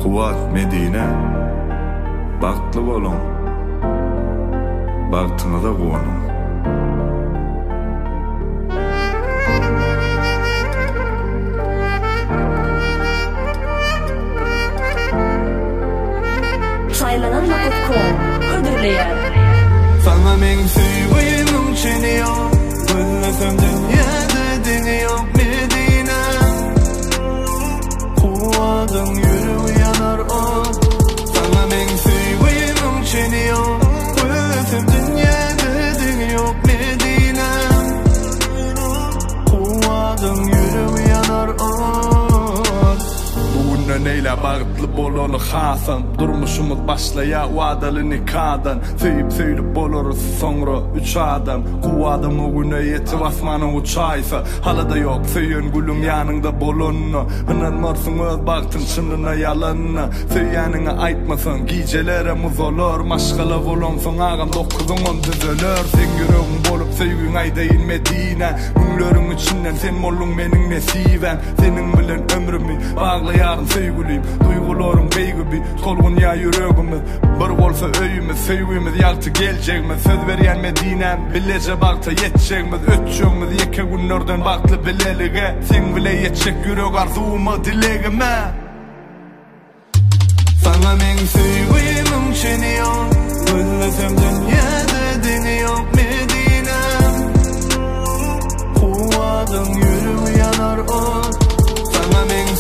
Kuvat Medine, baktlı bolun, baktını da kuvanın. Çaylananma.com ödülleyen Sana men süyüğümün çeni yok, Gülesem dünyada dini yok Medine. Kuvadın yürü yanar o. Sana men süyüğümün çeni yok, Gülesem dünyada dini yok Medine. Kuvadın yürü yanar o. Neyle bağıtlı bolonu xasam, durmuşumuz başlaya vadalı nikahdan. Söyüp söylüp boloruz sonra üç adam. Kuvadım o güne yetip asmanın uçaysa, halıda yok söyün gülüm yanında bolonunu. Hınanmarsın öz baktın çınına yalanına. Söyyanını aytmasan giycelerimiz olur. Maşkala bolonsun ağam 9'un düzölür. Sen yüreğin bolup söygün aydayin Medine. Günlerin içinden sen molun benim nesivem. Senin bilen ömrümü bağlayarım sevgiliyim. Duygularım bey gibi solgun ya yüreğimiz. Bir olsa öyümüz, sevgimiz yaktı gelecekmiz. Söz veriyen Medinem bilece bakta yetecekmiz. Ötçüğümüz yeke günlerden baklı bilelige. Sen bile yetecek yürek arzuma dileğime. Sana men sevgimin çeni yok, Gülesem dünyada dini yok Medine. Kuvadın yürü yanar o. Sana men